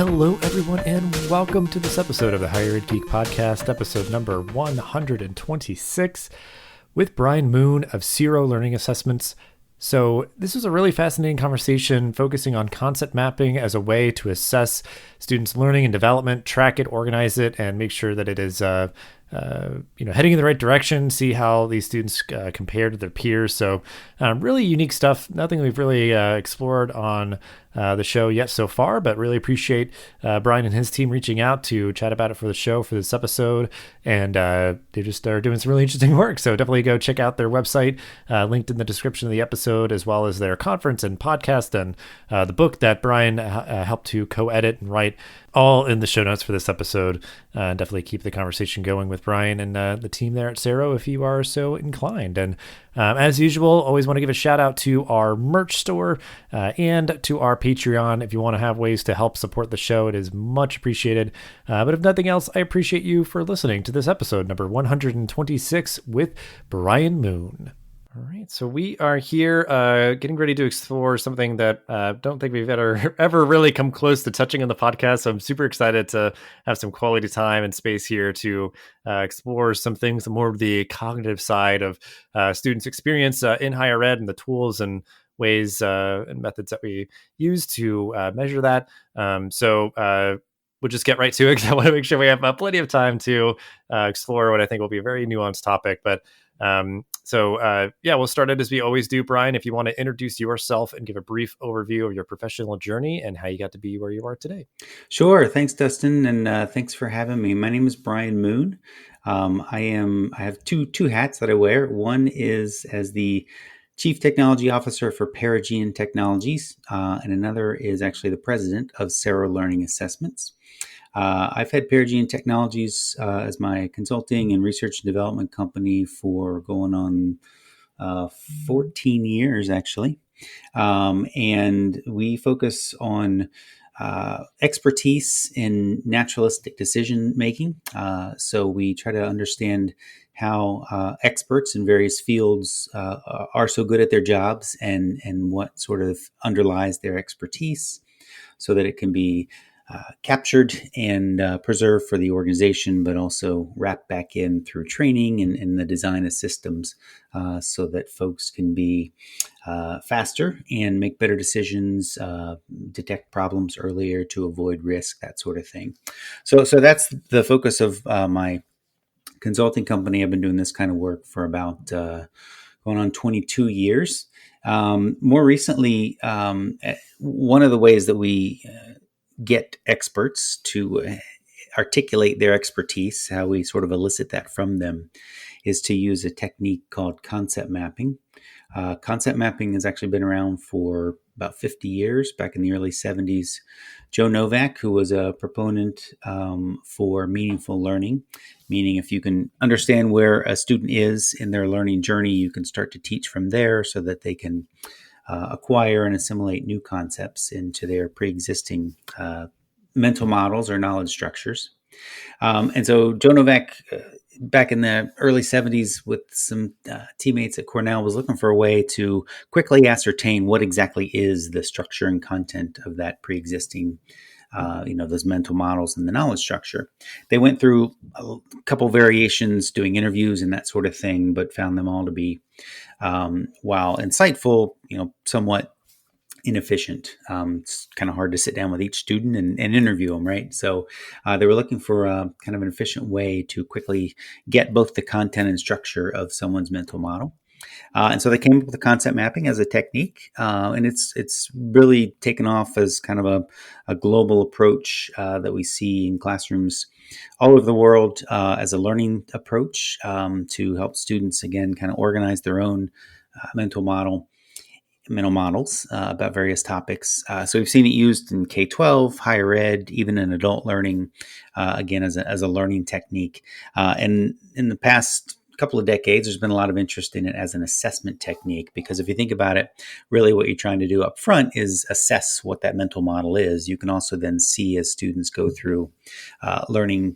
Hello, everyone, and welcome to this episode of the Higher Ed Geek Podcast, episode number 126, with Brian Moon of Sero Learning Assessments. So this is a really fascinating conversation focusing on concept mapping as a way to assess students' learning and development, track it, organize it, and make sure that it is heading in the right direction, see how these students compare to their peers. So really unique stuff, nothing we've really explored on the show yet so far, but really appreciate Brian and his team reaching out to chat about it for the show for this episode. And they just are doing some really interesting work. So definitely go check out their website, linked in the description of the episode, as well as their conference and podcast and the book that Brian helped to co-edit and write, all in the show notes for this episode. Definitely keep the conversation going with Brian and the team there at Sero if you are so inclined. And as usual, always want to give a shout out to our merch store and to our Patreon. If you want to have ways to help support the show, it is much appreciated. But if nothing else, I appreciate you for listening to this episode, number 126 with Brian Moon. All right, so we are here getting ready to explore something that I don't think we've ever really come close to touching on the podcast. So I'm super excited to have some quality time and space here to explore some things, more of the cognitive side of students' experience in higher ed and the tools and ways and methods that we use to measure that. We'll just get right to it because I want to make sure we have plenty of time to explore what I think will be a very nuanced topic. But we'll start it as we always do. Brian, if you want to introduce yourself and give a brief overview of your professional journey and how you got to be where you are today. Sure. Thanks, Dustin. And thanks for having me. My name is Brian Moon. I have two hats that I wear. One is as the Chief Technology Officer for Paragean Technologies, and another is actually the President of Sero Learning Assessments. I've had Paragean Technologies as my consulting and research and development company for going on 14 years, actually. And we focus on expertise in naturalistic decision making. So we try to understand how experts in various fields are so good at their jobs and what sort of underlies their expertise so that it can be captured and preserved for the organization, but also wrapped back in through training and the design of systems so that folks can be faster and make better decisions, detect problems earlier to avoid risk, that sort of thing. So that's the focus of my consulting company. I've been doing this kind of work for about going on 22 years. More recently, one of the ways that we get experts to articulate their expertise, how we sort of elicit that from them, is to use a technique called concept mapping. Concept mapping has actually been around for about 50 years. Back in the early 70s, Joe Novak, who was a proponent for meaningful learning, meaning if you can understand where a student is in their learning journey, you can start to teach from there so that they can acquire and assimilate new concepts into their pre-existing mental models or knowledge structures. And so Joe Novak, back in the early 70s with some teammates at Cornell, was looking for a way to quickly ascertain what exactly is the structure and content of that pre-existing those mental models and the knowledge structure. They went through a couple variations doing interviews and that sort of thing, but found them all to be, while insightful, somewhat inefficient. It's kind of hard to sit down with each student and interview them, right? So they were looking for a kind of an efficient way to quickly get both the content and structure of someone's mental model. And so they came up with the concept mapping as a technique, and it's really taken off as kind of a global approach that we see in classrooms all over the world as a learning approach to help students, again, kind of organize their own mental models about various topics. So we've seen it used in K-12, higher ed, even in adult learning, again, as a learning technique. And in the past couple of decades, there's been a lot of interest in it as an assessment technique, because if you think about it, really what you're trying to do up front is assess what that mental model is. You can also then see, as students go through learning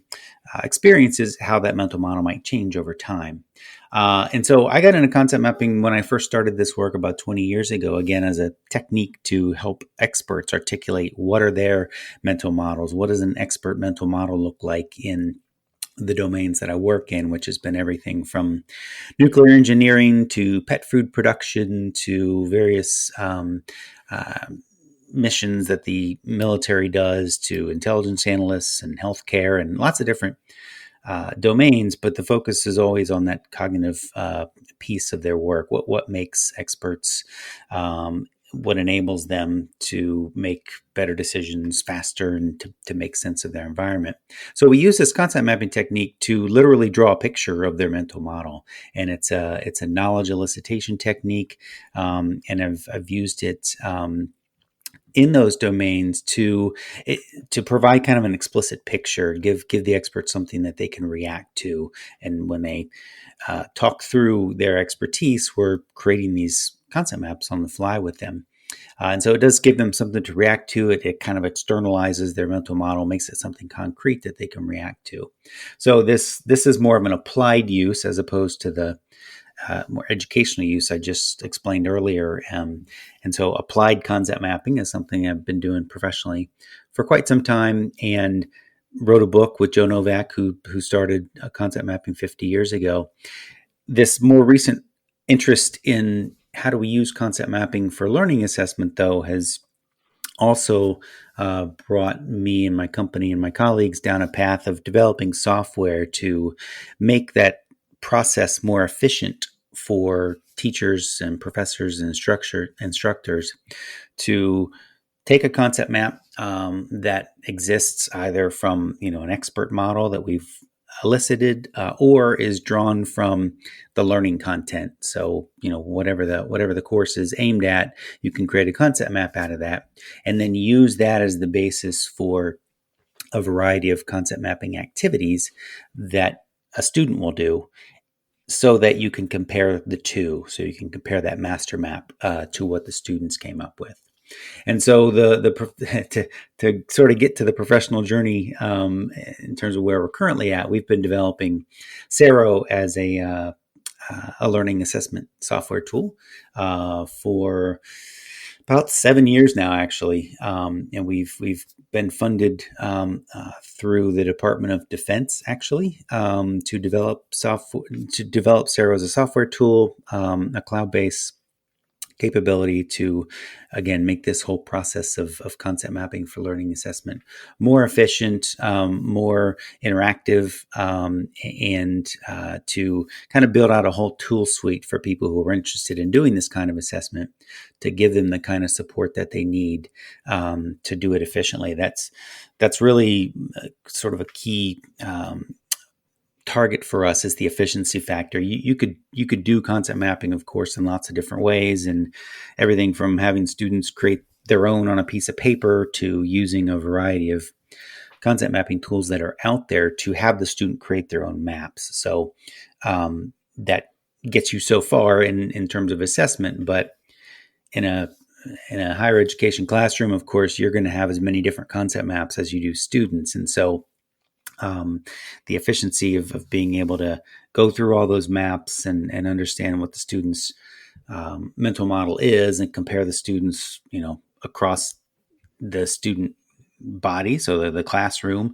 experiences, how that mental model might change over time. And so I got into concept mapping when I first started this work about 20 years ago, again, as a technique to help experts articulate what are their mental models. What does an expert mental model look like in the domains that I work in, which has been everything from nuclear engineering to pet food production to various uh, missions that the military does, to intelligence analysts and healthcare and lots of different domains. But the focus is always on that cognitive piece of their work. What makes experts, what enables them to make better decisions faster and to make sense of their environment. So we use this concept mapping technique to literally draw a picture of their mental model, and it's a knowledge elicitation technique, and I've used it. In those domains to provide kind of an explicit picture, give the experts something that they can react to, and when they talk through their expertise, we're creating these concept maps on the fly with them. And so it does give them something to react to. It kind of externalizes their mental model, makes it something concrete that they can react to. So this is more of an applied use as opposed to the more educational use I just explained earlier. And so applied concept mapping is something I've been doing professionally for quite some time, and wrote a book with Joe Novak, who started concept mapping 50 years ago. This more recent interest in how do we use concept mapping for learning assessment, though, has also brought me and my company and my colleagues down a path of developing software to make that process more efficient for teachers and professors and instructors to take a concept map that exists either from an expert model that we've elicited or is drawn from the learning content. So whatever the course is aimed at, you can create a concept map out of that, and then use that as the basis for a variety of concept mapping activities that a student will do, so that you can compare the two. So you can compare that master map to what the students came up with. And so to sort of get to the professional journey in terms of where we're currently at, we've been developing Sero as a learning assessment software tool for about 7 years now, actually, and we've been funded through the Department of Defense, actually, to develop Sero as a software tool, a cloud-based capability to, again, make this whole process of concept mapping for learning assessment more efficient, more interactive, and to kind of build out a whole tool suite for people who are interested in doing this kind of assessment, to give them the kind of support that they need to do it efficiently. That's really sort of a key target for us, is the efficiency factor. You could do concept mapping, of course, in lots of different ways, and everything from having students create their own on a piece of paper to using a variety of concept mapping tools that are out there to have the student create their own maps. So that gets you so far in terms of assessment, but in a higher education classroom, of course, you're going to have as many different concept maps as you do students, and so the efficiency of being able to go through all those maps and understand what the student's mental model is, and compare the students, across the student body, so the classroom,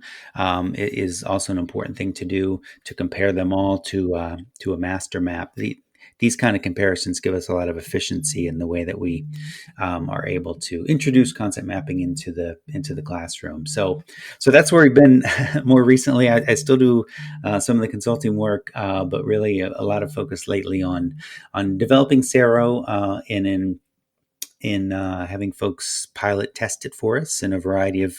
is also an important thing to do, to compare them all to a master map. These kind of comparisons give us a lot of efficiency in the way that we are able to introduce concept mapping into the classroom. So that's where we've been more recently. I still do some of the consulting work, but really a lot of focus lately on developing Sero and in having folks pilot test it for us in a variety of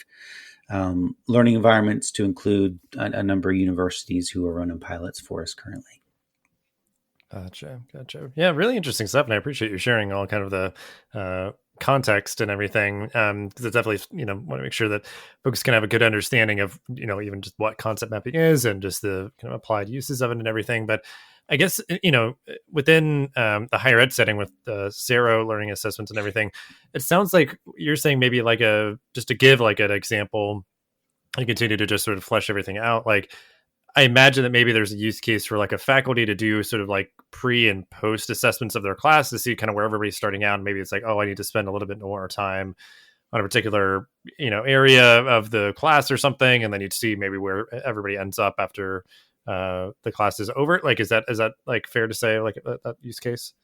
learning environments, to include a number of universities who are running pilots for us currently. Gotcha. Yeah, really interesting stuff, and I appreciate you sharing all kind of the context and everything. Because it's definitely, want to make sure that folks can have a good understanding of, even just what concept mapping is and just the kind of applied uses of it and everything. But I guess, within the higher ed setting with Sero learning assessments and everything, it sounds like you're saying maybe just to give like an example and continue to just sort of flesh everything out. Like, I imagine that maybe there's a use case for like a faculty to do sort of like pre and post assessments of their class to see kind of where everybody's starting out. And maybe it's like, oh, I need to spend a little bit more time on a particular, area of the class or something. And then you'd see maybe where everybody ends up after the class is over. Like, is that like fair to say, like that use case?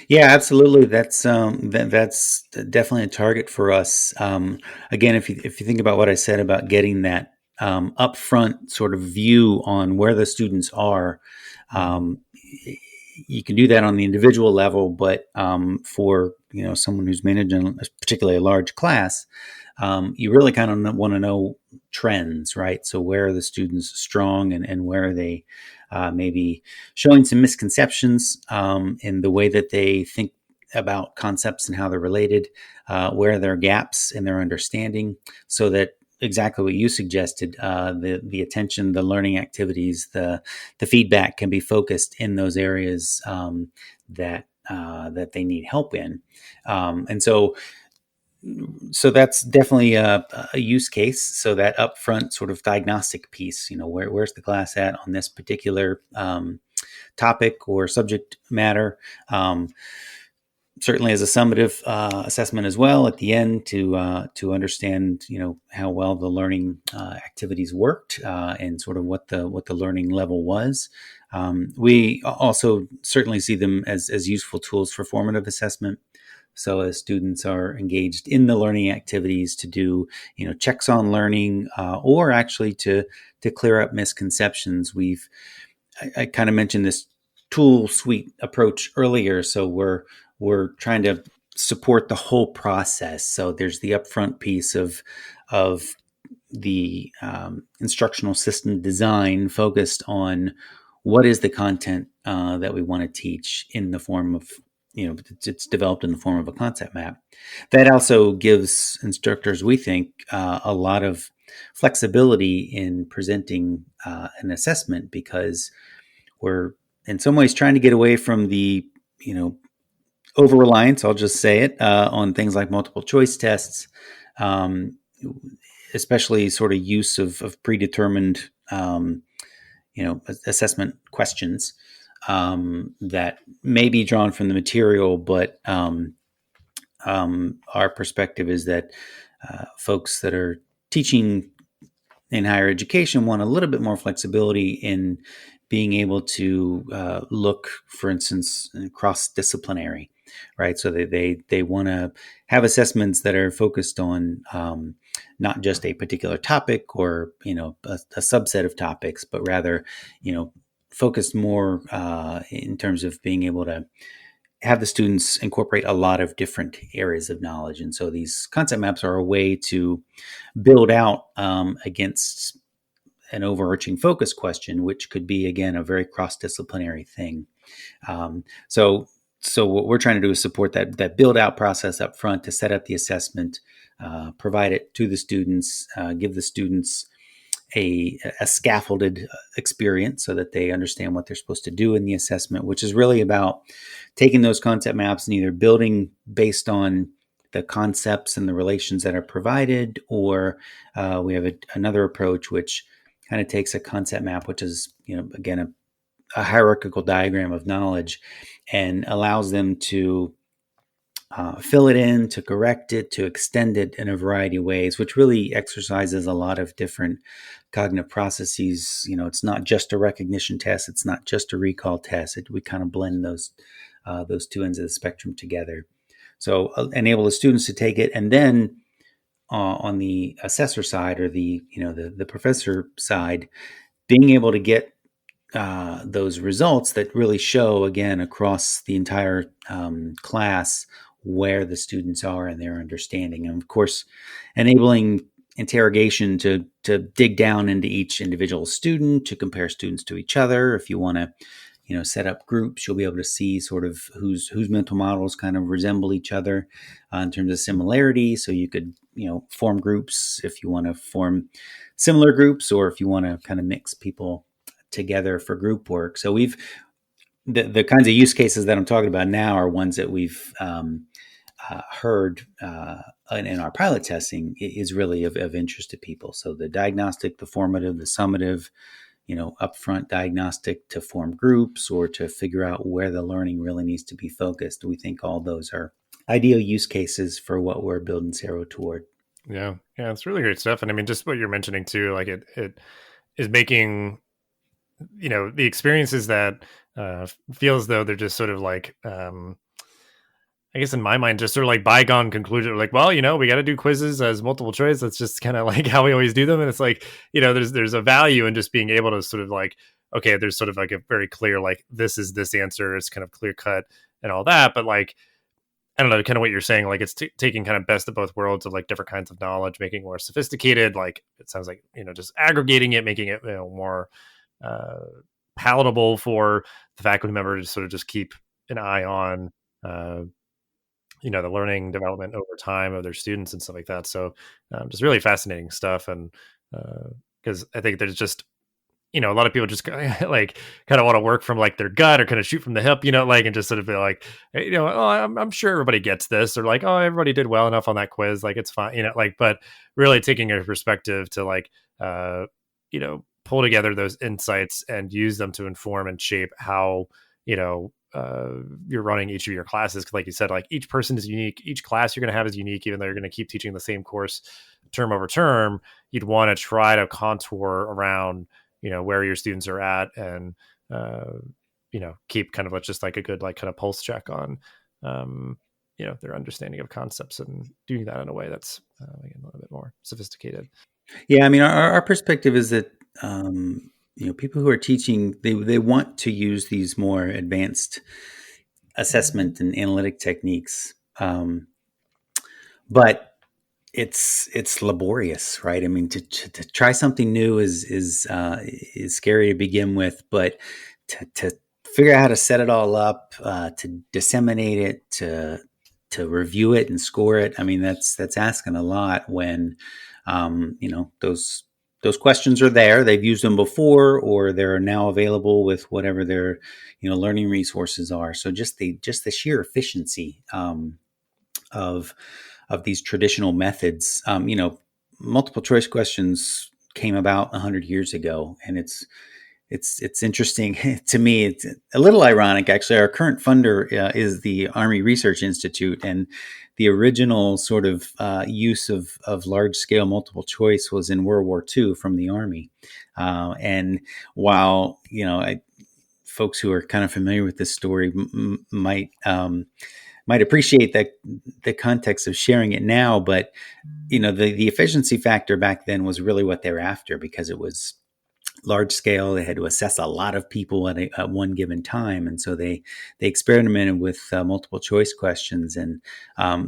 Yeah, absolutely. That's definitely a target for us. Again, if you think about what I said about getting that upfront sort of view on where the students are, Mm-hmm. um, you can do that on the individual level, but for someone who's managing particularly a large class, you really kind of want to know trends, right? So where are the students strong, and where are they maybe showing some misconceptions in the way that they think about concepts and how they're related, where are there gaps in their understanding, so that exactly what you suggested, the attention, the learning activities, the feedback can be focused in those areas that they need help in, and so that's definitely a use case. So that upfront sort of diagnostic piece, where's the class at on this particular topic or subject matter. Certainly as a summative assessment as well at the end to understand how well the learning activities worked, and sort of what the learning level was. We also certainly see them as useful tools for formative assessment. So as students are engaged in the learning activities to do, checks on learning, or actually to clear up misconceptions. I kind of mentioned this tool suite approach earlier. So we're trying to support the whole process. So there's the upfront piece of the instructional system design focused on what is the content that we want to teach in the form of, it's developed in the form of a concept map. That also gives instructors, we think, a lot of flexibility in presenting an assessment, because we're in some ways trying to get away from the, over reliance, I'll just say it, on things like multiple choice tests, um, especially sort of use of predetermined, assessment questions that may be drawn from the material, but our perspective is that folks that are teaching in higher education want a little bit more flexibility in being able to look, for instance, cross-disciplinary, right? So they want to have assessments that are focused on not just a particular topic or a subset of topics, but rather focused more in terms of being able to have the students incorporate a lot of different areas of knowledge. And so these concept maps are a way to build out against an overarching focus question, which could be, again, a very cross-disciplinary thing. Um, so, so what we're trying to do is support that build out process up front to set up the assessment, provide it to the students, give the students a scaffolded experience so that they understand what they're supposed to do in the assessment, which is really about taking those concept maps and either building based on the concepts and the relations that are provided, or we have another approach which kind of takes a concept map, which is, again, a hierarchical diagram of knowledge, and allows them to fill it in, to correct it, to extend it in a variety of ways, which really exercises a lot of different cognitive processes. It's not just a recognition test. It's not just a recall test. We kind of blend those two ends of the spectrum together. So enable the students to take it, and then on the assessor side, or the professor side, being able to get those results that really show, again, across the entire class, where the students are and their understanding. And of course, enabling interrogation to dig down into each individual student, to compare students to each other. If you want to, set up groups, you'll be able to see sort of whose mental models kind of resemble each other in terms of similarity. So you could, form groups if you want to form similar groups, or if you want to kind of mix people together for group work. So the kinds of use cases that I'm talking about now are ones that we've heard in our pilot testing is really of interest to people. So the diagnostic, the formative, the summative, upfront diagnostic to form groups or to figure out where the learning really needs to be focused. We think all those are ideal use cases for what we're building Sero toward. Yeah. Yeah. It's really great stuff. And I mean, just what you're mentioning too, like it is making, the experiences that feel as though they're just sort of like, I guess in my mind, just sort of like bygone conclusion, like, well, we got to do quizzes as multiple choice. That's just kind of like how we always do them. And it's like, there's a value in just being able to sort of like, okay, there's sort of like a very clear, like, this is this answer. It's kind of clear cut and all that. But like, I don't know, kind of what you're saying, like it's taking kind of best of both worlds of like different kinds of knowledge, making it more sophisticated. Like it sounds like, just aggregating it, making it, more palatable for the faculty member to sort of just keep an eye on, the learning development over time of their students and stuff like that. So just really fascinating stuff. And because I think there's just, a lot of people just like kind of want to work from like their gut or kind of shoot from the hip, like, and just sort of be like, hey, oh, I'm sure everybody gets this, or like, oh, everybody did well enough on that quiz. Like, it's fine, like, but really taking a perspective to like, pull together those insights and use them to inform and shape how, you're running each of your classes. Cause like you said, like each person is unique. Each class you're going to have is unique, even though you're going to keep teaching the same course term over term. You'd want to try to contour around, where your students are at and, keep kind of just like a good, like kind of pulse check on, their understanding of concepts and doing that in a way that's again, a little bit more sophisticated. Yeah. I mean, our perspective is that, people who are teaching, they want to use these more advanced assessment and analytic techniques. But it's laborious, right? I mean, to try something new is scary to begin with, but to figure out how to set it all up, to disseminate it, to review it and score it. I mean, that's asking a lot when, those questions are there. They've used them before, or they're now available with whatever their, learning resources are. So just the sheer efficiency, of these traditional methods. Multiple choice questions came about 100 years ago, and it's interesting to me. It's a little ironic, actually. Our current funder is the Army Research Institute, and the original sort of use of large scale multiple choice was in World War II from the Army. And while folks who are kind of familiar with this story might appreciate that the context of sharing it now, but the efficiency factor back then was really what they were after, because it was large scale. They had to assess a lot of people at one given time, and so they experimented with multiple choice questions, and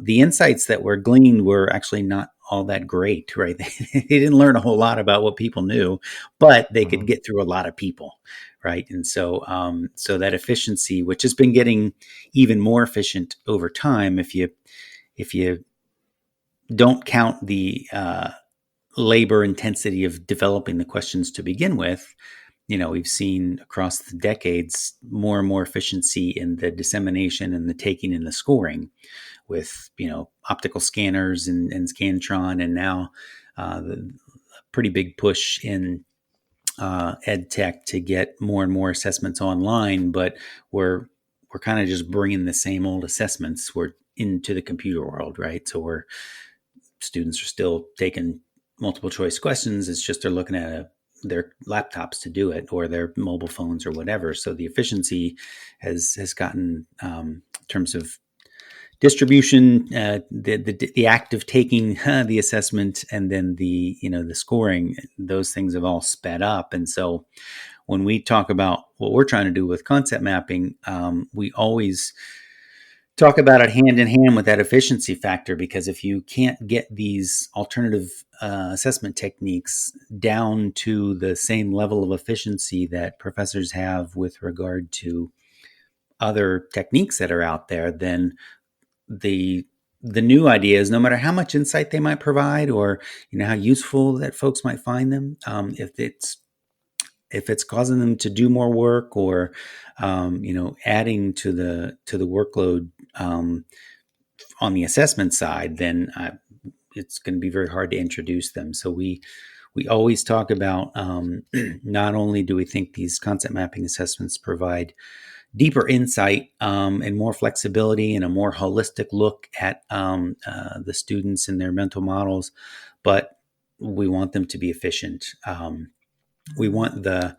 the insights that were gleaned were actually not all that great, right? They didn't learn a whole lot about what people knew, but they could get through a lot of people, right? And so so that efficiency, which has been getting even more efficient over time, if you don't count the labor intensity of developing the questions to begin with, we've seen across the decades more and more efficiency in the dissemination and the taking and the scoring with, optical scanners and Scantron, and now the pretty big push in ed tech to get more and more assessments online, but we're kind of just bringing the same old assessments into the computer world, right? So students are still taking multiple choice questions. It's just they're looking at their laptops to do it, or their mobile phones or whatever. So the efficiency has gotten, in terms of distribution, the act of taking the assessment, and then the scoring, those things have all sped up. And so when we talk about what we're trying to do with concept mapping, we always talk about it hand in hand with that efficiency factor, because if you can't get these alternative assessment techniques down to the same level of efficiency that professors have with regard to other techniques that are out there, then the new ideas, no matter how much insight they might provide, or how useful that folks might find them, if it's causing them to do more work, or adding to the workload on the assessment side, then it's going to be very hard to introduce them. So we we always talk about not only do we think these concept mapping assessments provide deeper insight and more flexibility and a more holistic look at the students and their mental models, but we want them to be efficient. We want the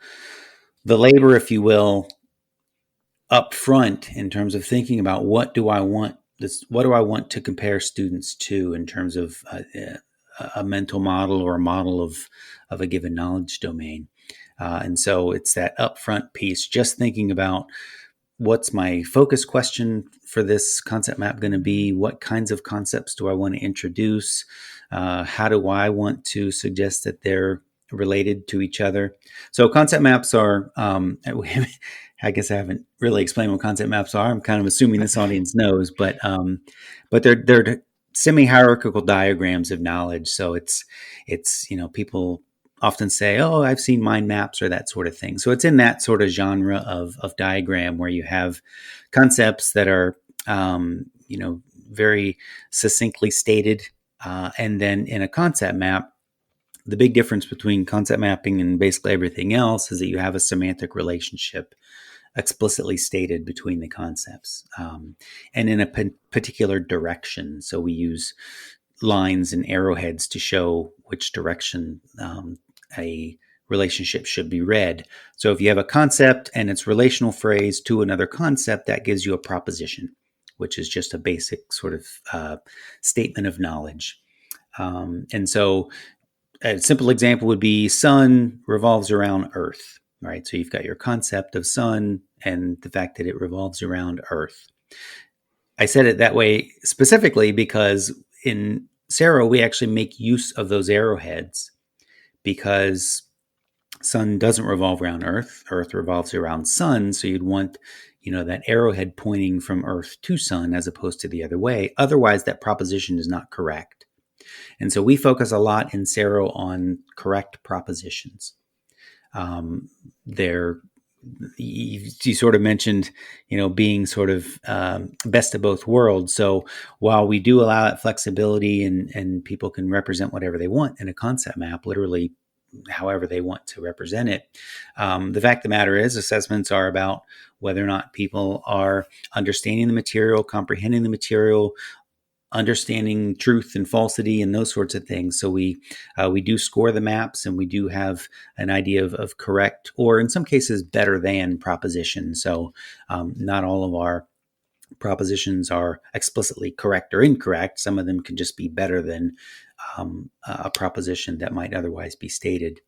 labor, if you will, up front in terms of thinking about what do I want to compare students to in terms of a mental model or a model of a given knowledge domain. And so it's that upfront piece, just thinking about what's my focus question for this concept map going to be? What kinds of concepts do I want to introduce? How do I want to suggest that they're related to each other? So concept maps are, I guess I haven't really explained what concept maps are. I'm kind of assuming this audience knows, but they're semi-hierarchical diagrams of knowledge. So it's people often say, "Oh, I've seen mind maps," or that sort of thing. So it's in that sort of genre of diagram where you have concepts that are, very succinctly stated. And then in a concept map, the big difference between concept mapping and basically everything else is that you have a semantic relationship explicitly stated between the concepts, and in a particular direction. So we use lines and arrowheads to show which direction a relationship should be read. So if you have a concept and its relational phrase to another concept, that gives you a proposition, which is just a basic sort of statement of knowledge. And so a simple example would be sun revolves around Earth, right? So you've got your concept of sun and the fact that it revolves around Earth. I said it that way specifically because in Sero, we actually make use of those arrowheads because sun doesn't revolve around Earth. Earth revolves around sun. So you'd want, that arrowhead pointing from Earth to sun as opposed to the other way. Otherwise, that proposition is not correct. And so we focus a lot in Sero on correct propositions. You sort of mentioned, being sort of best of both worlds. So while we do allow that flexibility and people can represent whatever they want in a concept map, literally however they want to represent it, the fact of the matter is assessments are about whether or not people are understanding the material, comprehending the material, understanding truth and falsity and those sorts of things. So we do score the maps, and we do have an idea of correct, or in some cases better than propositions. So not all of our propositions are explicitly correct or incorrect. Some of them can just be better than a proposition that might otherwise be stated.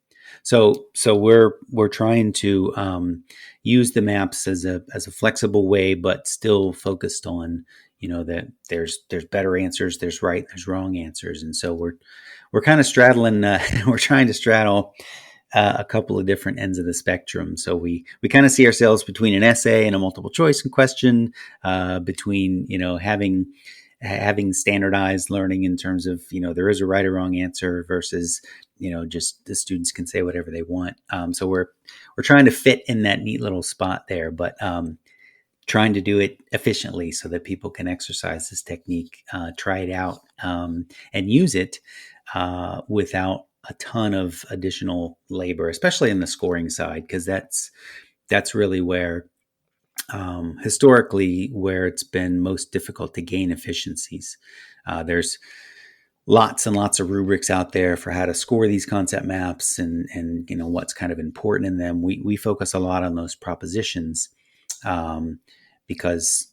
So we're trying to use the maps as a flexible way, but still focused on that there's better answers, there's right, there's wrong answers, and so we're kind of straddling. We're trying to straddle a couple of different ends of the spectrum. So we kind of see ourselves between an essay and a multiple choice question, between having standardized learning in terms of there is a right or wrong answer versus just the students can say whatever they want. So we're trying to fit in that neat little spot there, but trying to do it efficiently so that people can exercise this technique, try it out, and use it without a ton of additional labor, especially in the scoring side, because that's really where historically where it's been most difficult to gain efficiencies. There's lots and lots of rubrics out there for how to score these concept maps and what's kind of important in them. We focus a lot on those propositions, because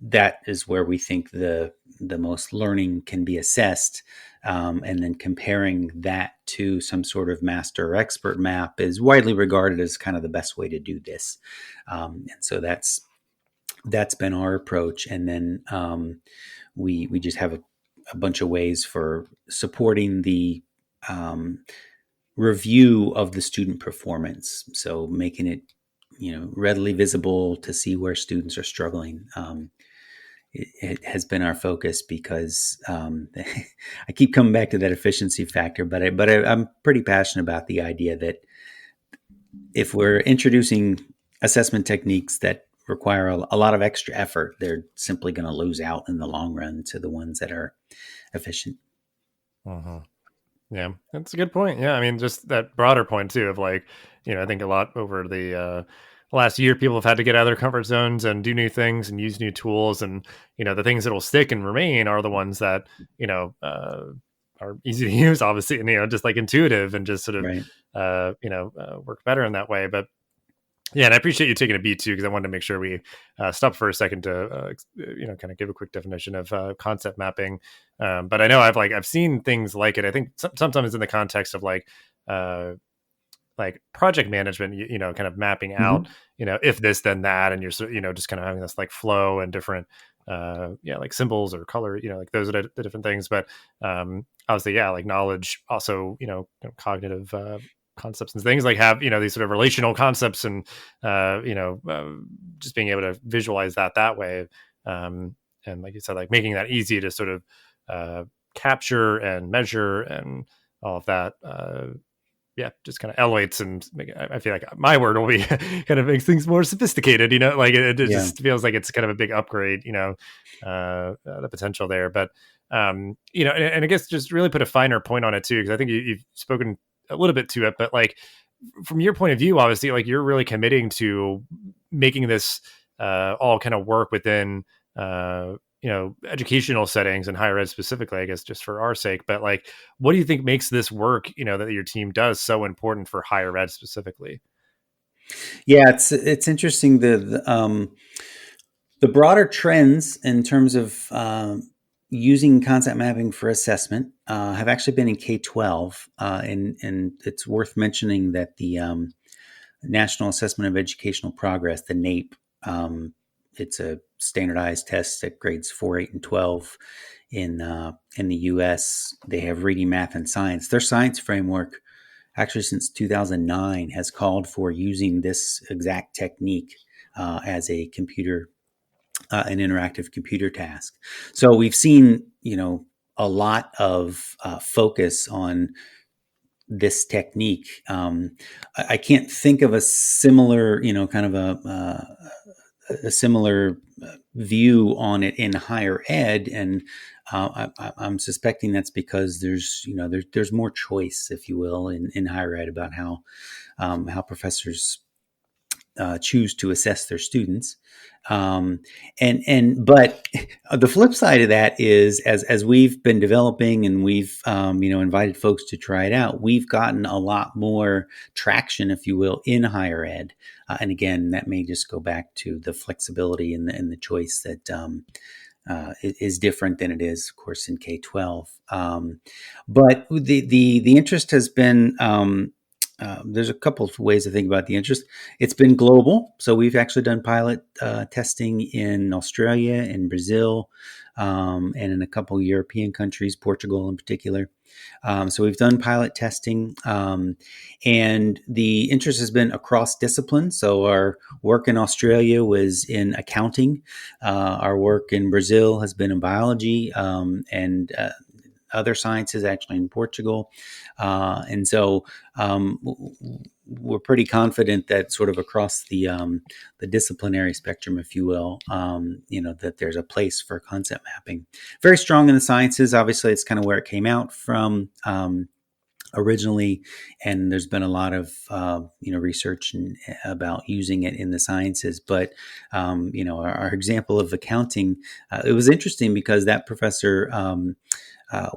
that is where we think the most learning can be assessed, and then comparing that to some sort of master or expert map is widely regarded as kind of the best way to do this. And so that's been our approach. And then we just have a bunch of ways for supporting the review of the student performance. So making it readily visible to see where students are struggling. It has been our focus because I keep coming back to that efficiency factor, but I'm pretty passionate about the idea that if we're introducing assessment techniques that require a lot of extra effort, they're simply going to lose out in the long run to the ones that are efficient. Uh-huh. Yeah, that's a good point. Yeah, I mean, just that broader point too of like, I think a lot over the last year, people have had to get out of their comfort zones and do new things and use new tools, and the things that will stick and remain are the ones that are easy to use, obviously, and just like intuitive and just sort of Right. work better in that way. But yeah, and I appreciate you taking a beat too, because I wanted to make sure we stop for a second to, kind of give a quick definition of concept mapping. But I know I've seen things like it. I think sometimes in the context of uh, like project management, kind of mapping out, Hmm. if this then that, and you're just kind of having this like flow and different, like symbols or color, like those are the different things. But obviously, yeah, like knowledge also, cognitive concepts and things like have these sort of relational concepts and just being able to visualize that way, and like you said, like making that easy to sort of capture and measure and all of that, yeah, just kind of elevates and I feel like my word will be kind of makes things more sophisticated, like it Yeah. just feels like it's kind of a big upgrade, the potential there. But and I guess just really put a finer point on it too, because I think you've spoken a little bit to it, but like from your point of view, obviously, like you're really committing to making this all kind of work within educational settings and higher ed specifically, I guess, just for our sake. But like, what do you think makes this work, that your team does so important for higher ed specifically? Yeah, it's interesting the broader trends in terms of using concept mapping for assessment have actually been in K-12, and it's worth mentioning that the National Assessment of Educational Progress, the NAEP, it's a standardized test that grades 4, 8, and 12 in the U.S. They have reading, math, and science. Their science framework, actually since 2009, has called for using this exact technique as an interactive computer task. So we've seen, a lot of focus on this technique. I can't think of a similar, kind of a similar view on it in higher ed, and I'm suspecting that's because there's more choice, if you will, in higher ed about how professors choose to assess their students. But the flip side of that is, as we've been developing and we've invited folks to try it out, we've gotten a lot more traction, if you will, in higher ed. And again, that may just go back to the flexibility and the choice that is different than it is, of course, in K-12. But the interest has been. There's a couple of ways to think about the interest. It's been global. So we've actually done pilot testing in Australia and Brazil, and in a couple of European countries, Portugal in particular. So we've done pilot testing, and the interest has been across disciplines. So our work in Australia was in accounting. Our work in Brazil has been in biology, and other sciences, actually in Portugal. And so we're pretty confident that sort of across the disciplinary spectrum, if you will, that there's a place for concept mapping. Very strong in the sciences. Obviously, it's kind of where it came out from originally, and there's been a lot of research about using it in the sciences. But our example of accounting, it was interesting because that professor. Uh,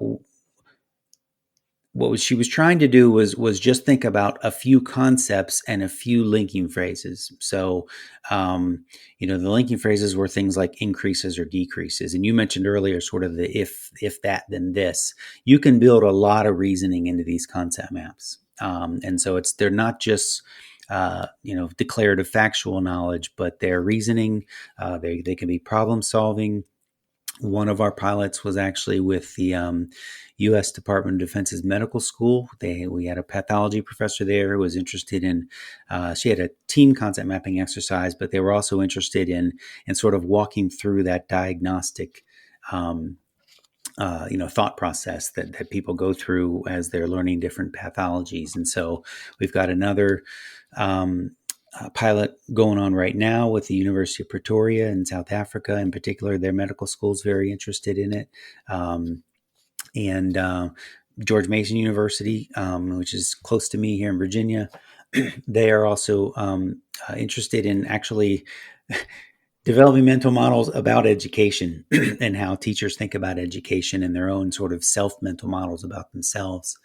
what she was trying to do was just think about a few concepts and a few linking phrases. So, the linking phrases were things like increases or decreases. And you mentioned earlier sort of the if that, then this. You can build a lot of reasoning into these concept maps. And so they're not just declarative factual knowledge, but they're reasoning. They can be problem solving. One of our pilots was actually with the U.S. Department of Defense's medical school. We had a pathology professor there who was interested in. She had a team concept mapping exercise, but they were also interested in sort of walking through that diagnostic, thought process that people go through as they're learning different pathologies. And so we've got another. Pilot going on right now with the University of Pretoria in South Africa. In particular, their medical school is very interested in it. And George Mason University, which is close to me here in Virginia. They are also interested in actually developing mental models about education and how teachers think about education and their own sort of self-mental models about themselves.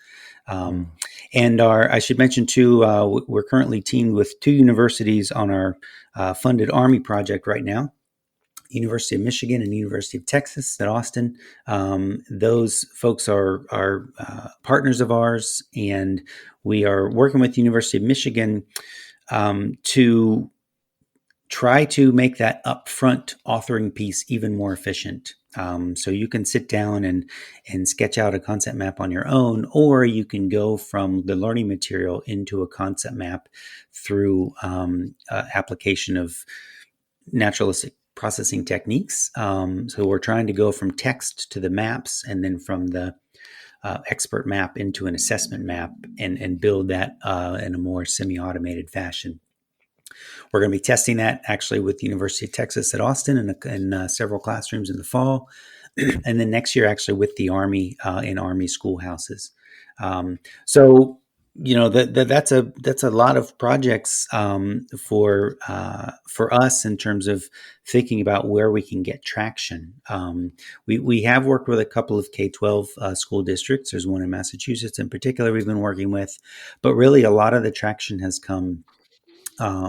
And I should mention too, we're currently teamed with 2 universities on our funded Army project right now. University of Michigan and University of Texas at Austin. Those folks are partners of ours, and we are working with the University of Michigan to try to make that upfront authoring piece even more efficient. So you can sit down and sketch out a concept map on your own, or you can go from the learning material into a concept map through application of naturalistic processing techniques. So we're trying to go from text to the maps, and then from the expert map into an assessment map, and build that in a more semi-automated fashion. We're going to be testing that actually with the University of Texas at Austin in several classrooms in the fall. And then next year, actually, with the Army in Army schoolhouses. So, that's a lot of projects for us in terms of thinking about where we can get traction. We have worked with a couple of K-12 school districts. There's one in Massachusetts in particular we've been working with, but really a lot of the traction has come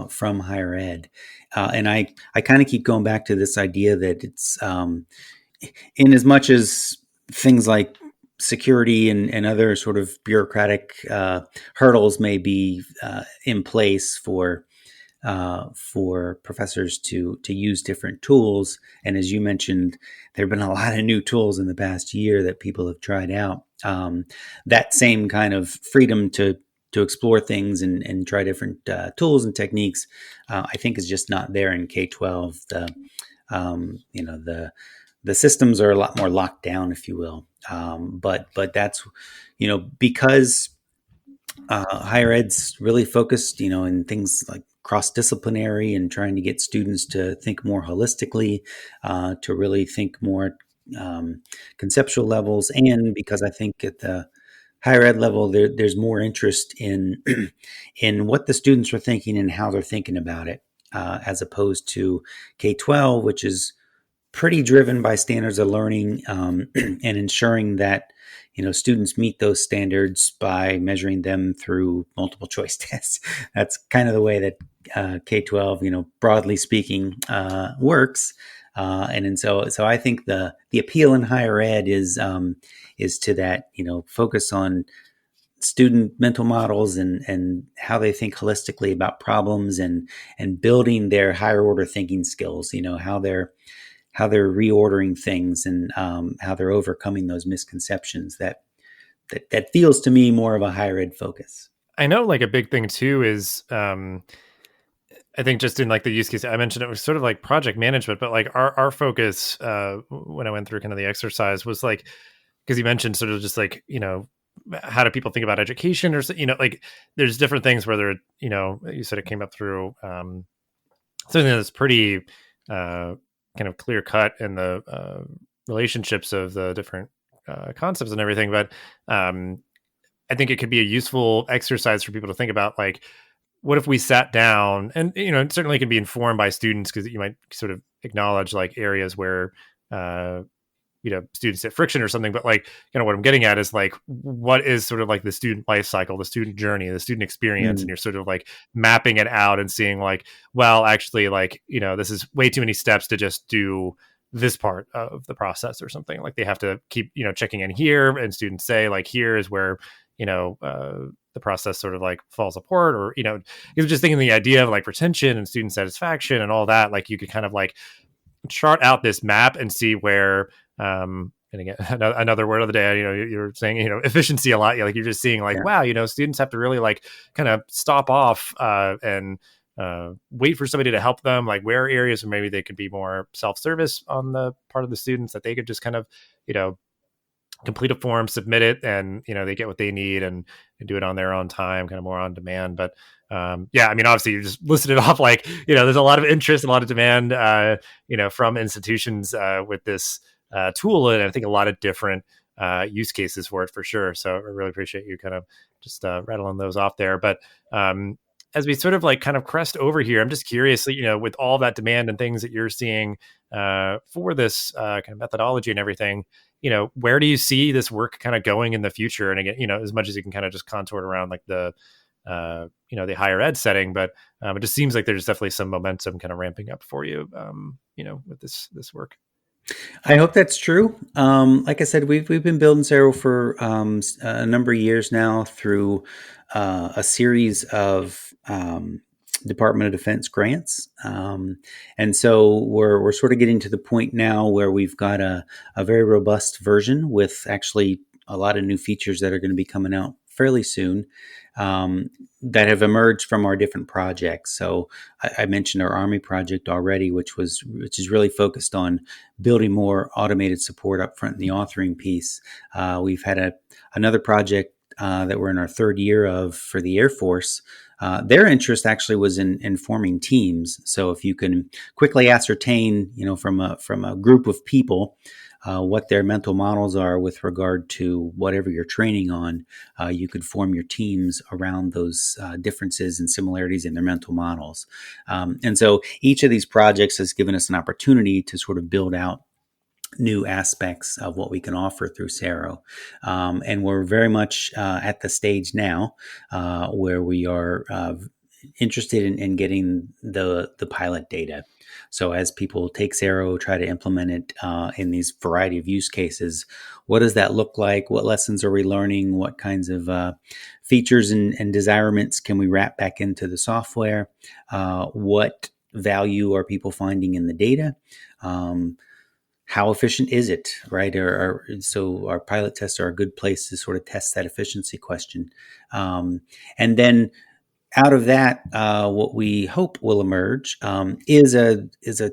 from higher ed. And I kind of keep going back to this idea that it's in as much as things like security and other sort of bureaucratic hurdles may be in place for professors to use different tools. And as you mentioned, there have been a lot of new tools in the past year that people have tried out. That same kind of freedom to explore things and try different tools and techniques, I think is just not there in K-12. The systems are a lot more locked down, if you will. But that's, because higher ed's really focused, in things like cross-disciplinary and trying to get students to think more holistically, to really think more conceptual levels. And because I think at the higher ed level, there's more interest in in what the students are thinking and how they're thinking about it, as opposed to K-12, which is pretty driven by standards of learning and ensuring that students meet those standards by measuring them through multiple choice tests. That's kind of the way that K-12, broadly speaking, works. And so I think the appeal in higher ed is to that, focus on student mental models and how they think holistically about problems and building their higher order thinking skills, how they're reordering things and how they're overcoming those misconceptions. That feels to me more of a higher ed focus. I know, like, a big thing too is I think just in like the use case I mentioned, it was sort of like project management, but like our focus when I went through kind of the exercise was like, because you mentioned sort of just like, how do people think about education, or like there's different things where they're, you said it came up through something that's pretty kind of clear cut in the relationships of the different concepts and everything. But I think it could be a useful exercise for people to think about, like, what if we sat down and, it certainly can be informed by students, because you might sort of acknowledge like areas where, students hit friction or something. But like, what I'm getting at is like, what is sort of like the student life cycle, the student journey, the student experience. And you're sort of like mapping it out and seeing like, well, actually, like, this is way too many steps to just do this part of the process or something. Like they have to keep, checking in here, and students say like, here is where, the process sort of like falls apart, or, it was just thinking the idea of like retention and student satisfaction and all that. Like you could kind of like chart out this map and see where, and again, another word of the day, you're saying, efficiency a lot. Like you're just seeing like, wow, students have to really like kind of stop off and wait for somebody to help them. Like where are areas where maybe they could be more self-service on the part of the students, that they could just kind of, complete a form, submit it, and they get what they need and do it on their own time, kind of more on demand. But obviously you just listed it off like, there's a lot of interest, a lot of demand, from institutions with this tool, and I think a lot of different use cases for it for sure. So I really appreciate you kind of just rattling those off there. But as we sort of like kind of crest over here, I'm just curious, with all that demand and things that you're seeing for this kind of methodology and everything, where do you see this work kind of going in the future? And again, as much as you can kind of just contour around like the higher ed setting, but it just seems like there's definitely some momentum kind of ramping up for you, with this work. I hope that's true. Like I said, we've been building Sero for a number of years now through a series of Department of Defense grants, and so we're sort of getting to the point now where we've got a very robust version with actually a lot of new features that are going to be coming out fairly soon, that have emerged from our different projects. So I mentioned our Army project already, which is really focused on building more automated support up front in the authoring piece. We've had another project that we're in our third year of for the Air Force. Their interest actually was in forming teams. So if you can quickly ascertain, from a group of people, what their mental models are with regard to whatever you're training on, you could form your teams around those differences and similarities in their mental models. And so each of these projects has given us an opportunity to sort of build out new aspects of what we can offer through Sero. And we're very much at the stage now where we are interested in getting the pilot data. So as people take Sero, try to implement it in these variety of use cases, what does that look like? What lessons are we learning? What kinds of features and desirements can we wrap back into the software? What value are people finding in the data? How efficient is it, right? So our pilot tests are a good place to sort of test that efficiency question. And then out of that, what we hope will emerge is a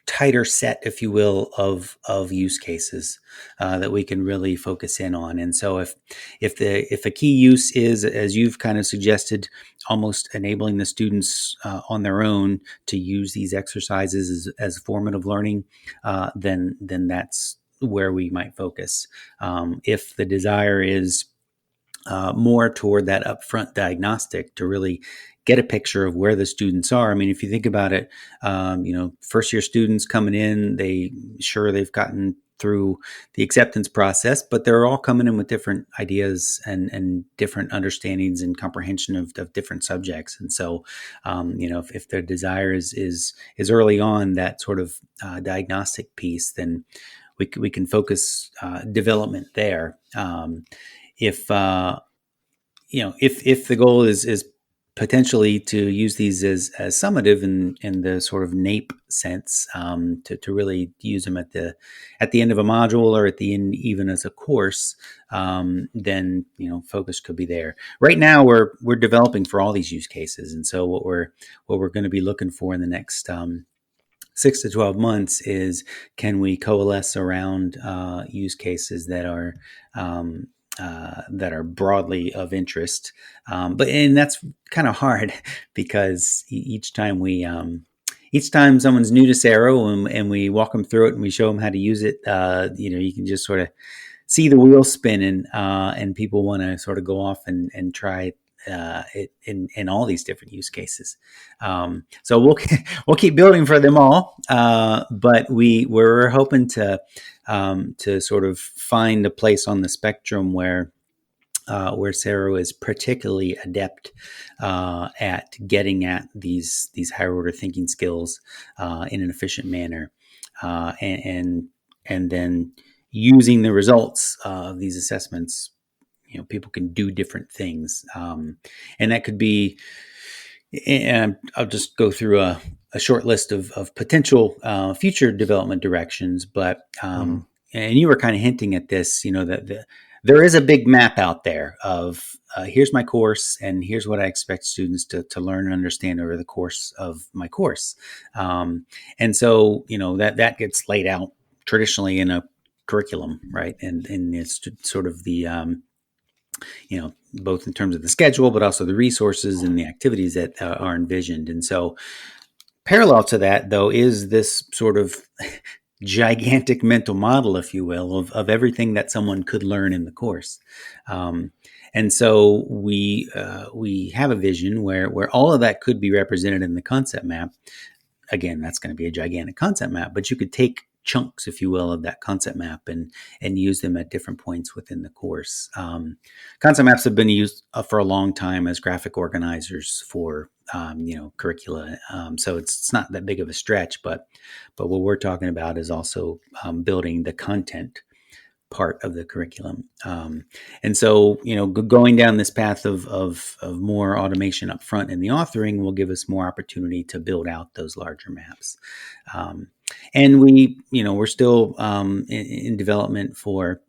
tighter set, if you will, of use cases that we can really focus in on. And so if a key use is, as you've kind of suggested, almost enabling the students on their own to use these exercises as formative learning, then that's where we might focus. If the desire is more toward that upfront diagnostic to really get a picture of where the students are. I mean, if you think about it, first year students coming in, they've gotten through the acceptance process, but they're all coming in with different ideas and different understandings and comprehension of different subjects. And so, if their desire is early on that sort of diagnostic piece, then we can focus development there. If the goal is potentially to use these as summative in the sort of NAEP sense, to really use them at the end of a module or at the end even as a course, then focus could be there. Right now we're developing for all these use cases, and so what we're going to be looking for in the next 6 to 12 months is, can we coalesce around use cases that are broadly of interest, but that's kind of hard because each time someone's new to Sero and we walk them through it and we show them how to use it, you can just sort of see the wheel spinning, and people want to sort of go off and try it in all these different use cases. So we'll keep building for them all, but we're hoping to sort of find a place on the spectrum where Sero is particularly adept at getting at these higher order thinking skills in an efficient manner, and then using the results of these assessments. People can do different things, and that could be. And I'll just go through a short list of potential future development directions. But and you were kind of hinting at this, that there is a big map out there of here's my course and here's what I expect students to learn and understand over the course of my course. And so that gets laid out traditionally in a curriculum, right? And it's sort of the both in terms of the schedule, but also the resources and the activities that are envisioned. And so parallel to that, though, is this sort of gigantic mental model, if you will, of everything that someone could learn in the course. And so we have a vision where all of that could be represented in the concept map. Again, that's going to be a gigantic concept map, but you could take chunks, if you will, of that concept map and use them at different points within the course. Concept maps have been used for a long time as graphic organizers for curricula, so it's not that big of a stretch. But what we're talking about is also building the content part of the curriculum. And so, going down this path of more automation up front in the authoring will give us more opportunity to build out those larger maps. And we're still in development for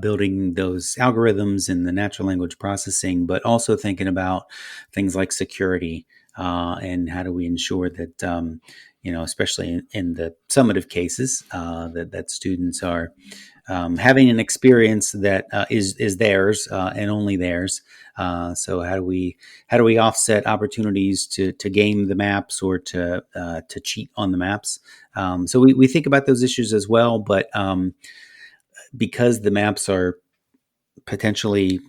building those algorithms and the natural language processing, but also thinking about things like security and how do we ensure that, especially in the summative cases, that students are having an experience that is theirs and only theirs. So how do we offset opportunities to game the maps or to cheat on the maps? So we think about those issues as well, but because the maps are potentially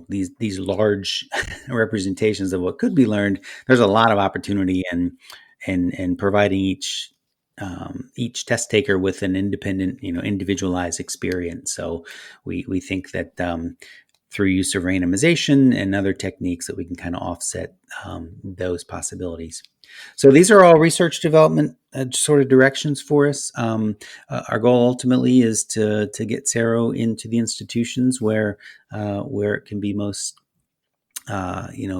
these large representations of what could be learned, there's a lot of opportunity in providing each test taker with an independent, individualized experience. So we think that through use of randomization and other techniques that we can kind of offset those possibilities. So these are all research development sort of directions for us. Our goal ultimately is to get Sero into the institutions where it can be most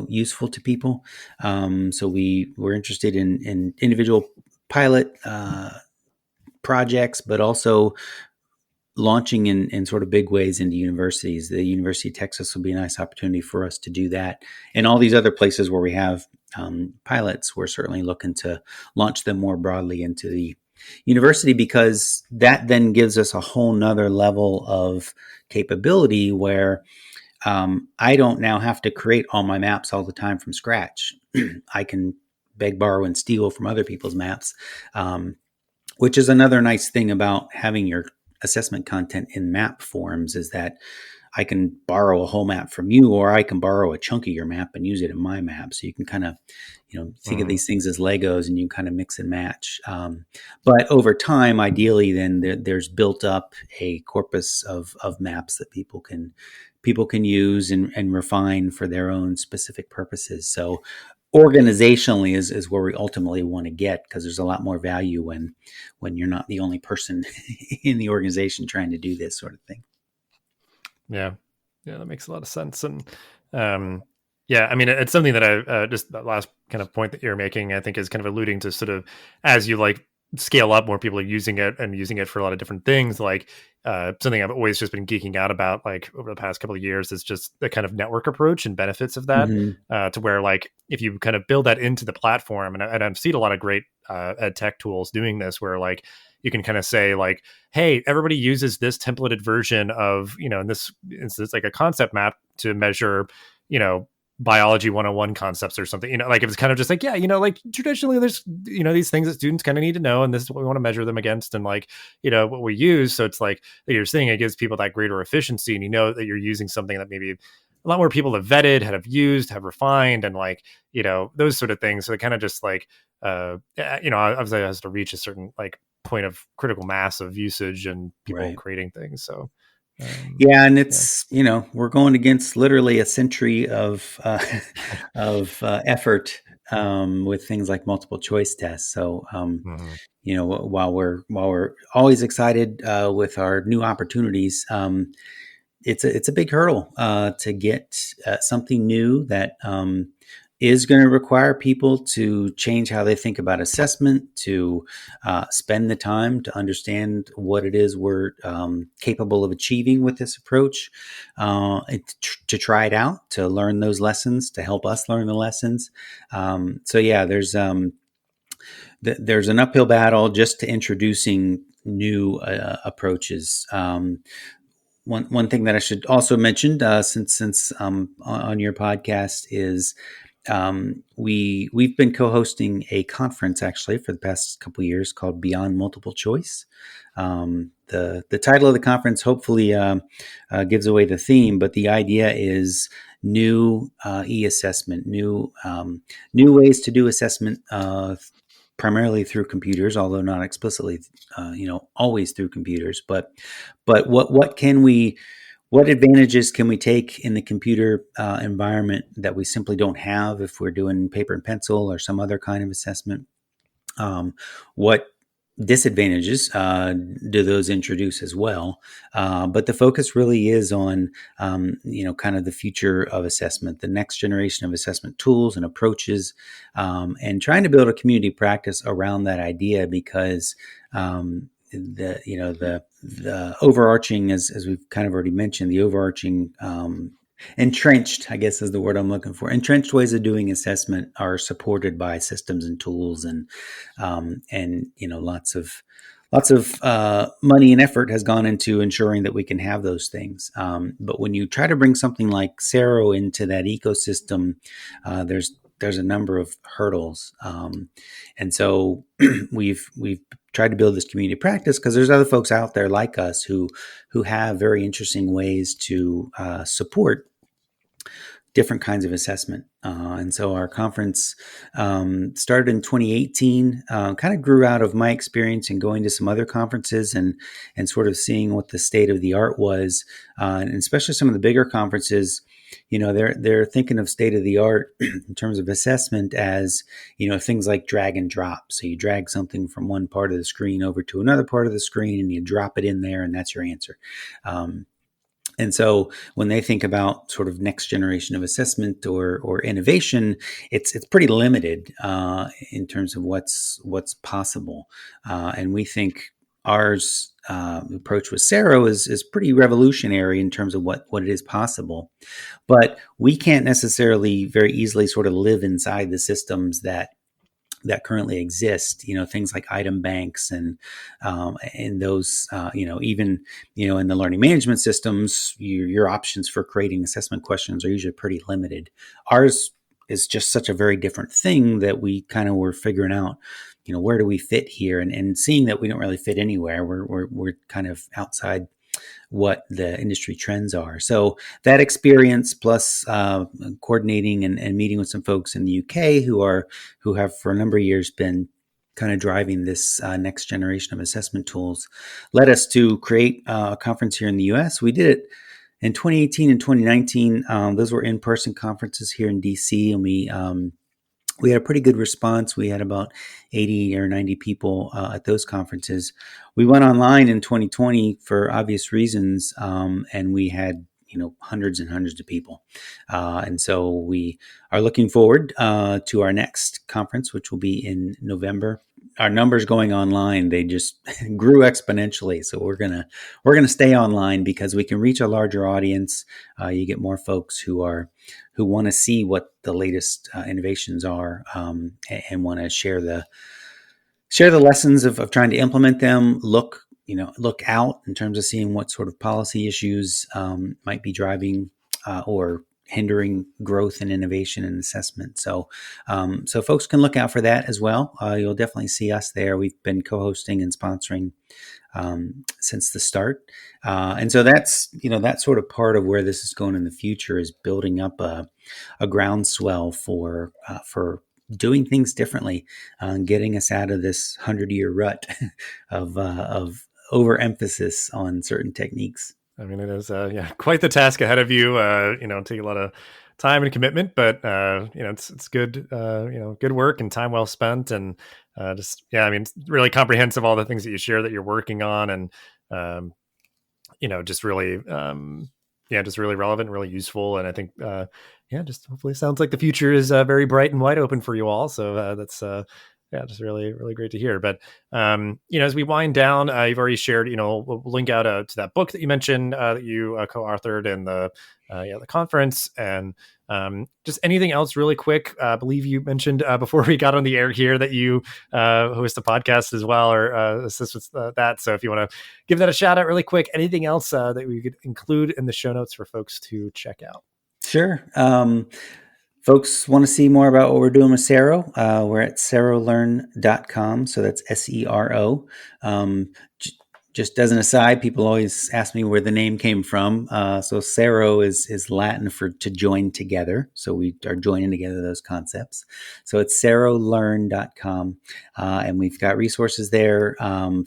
useful to people. So we're interested in individual pilot projects, but also launching in sort of big ways into universities. The University of Texas will be a nice opportunity for us to do that. And all these other places where we have pilots, we're certainly looking to launch them more broadly into the university, because that then gives us a whole nother level of capability where I don't now have to create all my maps all the time from scratch. I can beg, borrow, and steal from other people's maps, which is another nice thing about having your assessment content in map forms, is that I can borrow a whole map from you, or I can borrow a chunk of your map and use it in my map. So you can kind of, think of these things as Legos, and you kind of mix and match. But over time, ideally, then there's built up a corpus of maps that people can use and refine for their own specific purposes. So organizationally is where we ultimately want to get, because there's a lot more value when you're not the only person in the organization trying to do this sort of thing. Yeah, that makes a lot of sense. And I mean, it's something that I just that last kind of point that you're making, I think, is kind of alluding to sort of as you scale up, more people are using it and using it for a lot of different things. Something I've always just been geeking out about, over the past couple of years, is just the kind of network approach and benefits of that. To where if you kind of build that into the platform, and I've seen a lot of great ed tech tools doing this, where you can kind of say hey, everybody uses this templated version of, in this instance, a concept map to measure, biology 101 concepts or something, if it's kind of just traditionally there's, these things that students kind of need to know, and this is what we want to measure them against, and what we use. So it's you're saying it gives people that greater efficiency, and that you're using something that maybe a lot more people have vetted, have used, have refined, and those sort of things. So it kind of just obviously it has to reach a certain point of critical mass of usage and people creating things. So and it's we're going against literally a century of effort with things like multiple choice tests. So while we're always excited with our new opportunities, it's a big hurdle to get something new that is going to require people to change how they think about assessment, to spend the time to understand what it is we're capable of achieving with this approach, to try it out, to learn those lessons, to help us learn the lessons. There's an uphill battle just to introducing new approaches. One thing that I should also mention, since on your podcast, is we've been co-hosting a conference actually for the past couple of years called Beyond Multiple Choice. The title of the conference hopefully gives away the theme, but the idea is new e-assessment, new ways to do assessment, primarily through computers, although not explicitly, always through computers. But what advantages can we take in the computer environment that we simply don't have if we're doing paper and pencil or some other kind of assessment? What disadvantages do those introduce as well? But the focus really is on, kind of the future of assessment, the next generation of assessment tools and approaches, and trying to build a community practice around that idea because the overarching, as we've kind of already mentioned, the overarching entrenched, I guess is the word I'm looking for. Entrenched ways of doing assessment are supported by systems and tools, and lots of money and effort has gone into ensuring that we can have those things. But when you try to bring something like Sero into that ecosystem, there's a number of hurdles, and so we've tried to build this community practice because there's other folks out there like us who have very interesting ways to support different kinds of assessment. And so our conference started in 2018, kind of grew out of my experience in going to some other conferences and sort of seeing what the state of the art was, and especially some of the bigger conferences. They're thinking of state of the art in terms of assessment as, things like drag and drop. So you drag something from one part of the screen over to another part of the screen and you drop it in there and that's your answer. And so when they think about sort of next generation of assessment or innovation, it's pretty limited in terms of what's possible. And we think ours approach with Sero is pretty revolutionary in terms of what it is possible. But we can't necessarily very easily sort of live inside the systems that currently exist, things like item banks and those, even, in the learning management systems, your options for creating assessment questions are usually pretty limited. Ours is just such a very different thing that we kind of were figuring out, where do we fit here, and seeing that we don't really fit anywhere. We're kind of outside what the industry trends are. So that experience plus coordinating and meeting with some folks in the UK who have for a number of years been kind of driving this next generation of assessment tools led us to create a conference here in the US. We did it in 2018 and 2019. Those were in-person conferences here in DC, and we had a pretty good response. We had about 80 or 90 people at those conferences. We went online in 2020 for obvious reasons, and we had hundreds and hundreds of people. And so we are looking forward to our next conference, which will be in November. Our numbers going online, they just grew exponentially. So we're gonna stay online because we can reach a larger audience. You get more folks who want to see what the latest innovations are, and want to share the lessons of trying to implement them. Look out in terms of seeing what sort of policy issues might be driving or hindering growth and innovation and assessment. So folks can look out for that as well. You'll definitely see us there. We've been co-hosting and sponsoring since the start. And so that's, that sort of part of where this is going in the future is building up a groundswell for doing things differently, getting us out of this 100-year rut of overemphasis on certain techniques. I mean, it is, quite the task ahead of you, take a lot of time and commitment, but, it's good, good work and time well spent. And, it's really comprehensive, all the things that you share that you're working on, and, just really, just really relevant, really useful. And I think, just hopefully it sounds like the future is very bright and wide open for you all. So that's, just really, really great to hear. But, as we wind down, you've already shared, we'll link out to that book that you mentioned that you co-authored in the conference, and just anything else really quick. I believe you mentioned before we got on the air here that you host a podcast as well, or assist with that. So if you want to give that a shout out really quick, anything else that we could include in the show notes for folks to check out? Sure. folks want to see more about what we're doing with Sero, we're at serolearn.com. So that's SERO. Just as an aside, people always ask me where the name came from. So Sero is Latin for to join together. So we are joining together those concepts. So it's serolearn.com. And we've got resources there.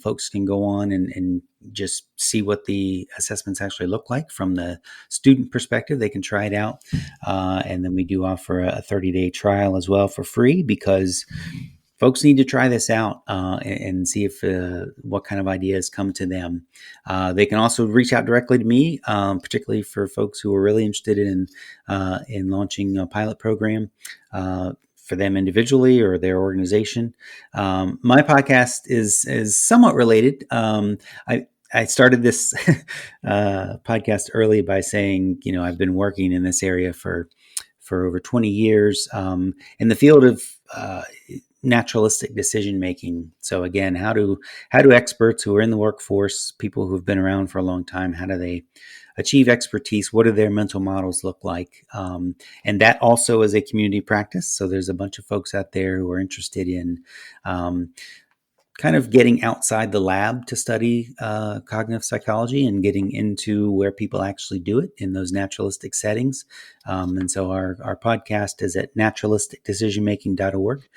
Folks can go on and just see what the assessments actually look like from the student perspective. They can try it out. And then we do offer a 30-day trial as well for free, because folks need to try this out and see if what kind of ideas come to them. They can also reach out directly to me, particularly for folks who are really interested in launching a pilot program for them individually or their organization. My podcast is somewhat related. I started this podcast early by saying, I've been working in this area for over 20 years in the field of naturalistic decision making. So again, how do experts who are in the workforce, people who've been around for a long time, how do they achieve expertise? What do their mental models look like? And that also is a community practice. So there's a bunch of folks out there who are interested in kind of getting outside the lab to study cognitive psychology and getting into where people actually do it in those naturalistic settings. And so our podcast is at naturalisticdecisionmaking.org.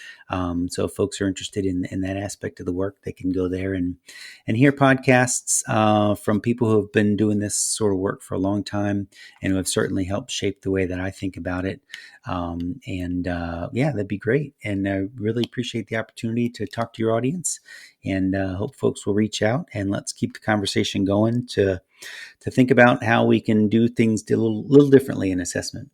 So if folks are interested in that aspect of the work, they can go there and hear podcasts from people who have been doing this sort of work for a long time and who have certainly helped shape the way that I think about it. That'd be great. And I really appreciate the opportunity to talk to your audience, and hope folks will reach out, and let's keep the conversation going to think about how we can do things a little differently in assessment.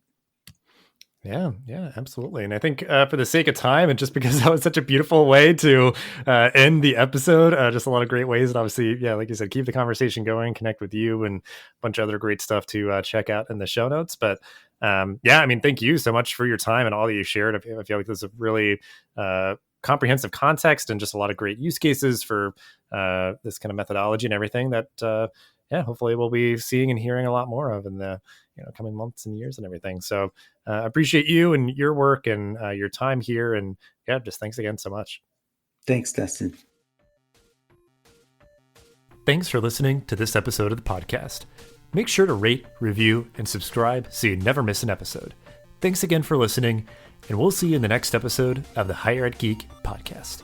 Yeah, absolutely. And I think for the sake of time, and just because that was such a beautiful way to end the episode, just a lot of great ways. And obviously, like you said, keep the conversation going, connect with you, and a bunch of other great stuff to check out in the show notes. But thank you so much for your time and all that you shared. I feel like this is a really comprehensive context and just a lot of great use cases for this kind of methodology and everything that, hopefully we'll be seeing and hearing a lot more of in the coming months and years and everything. So I appreciate you and your work and your time here. And just thanks again so much. Thanks, Dustin. Thanks for listening to this episode of the podcast. Make sure to rate, review, and subscribe so you never miss an episode. Thanks again for listening, and we'll see you in the next episode of the Higher Ed Geek podcast.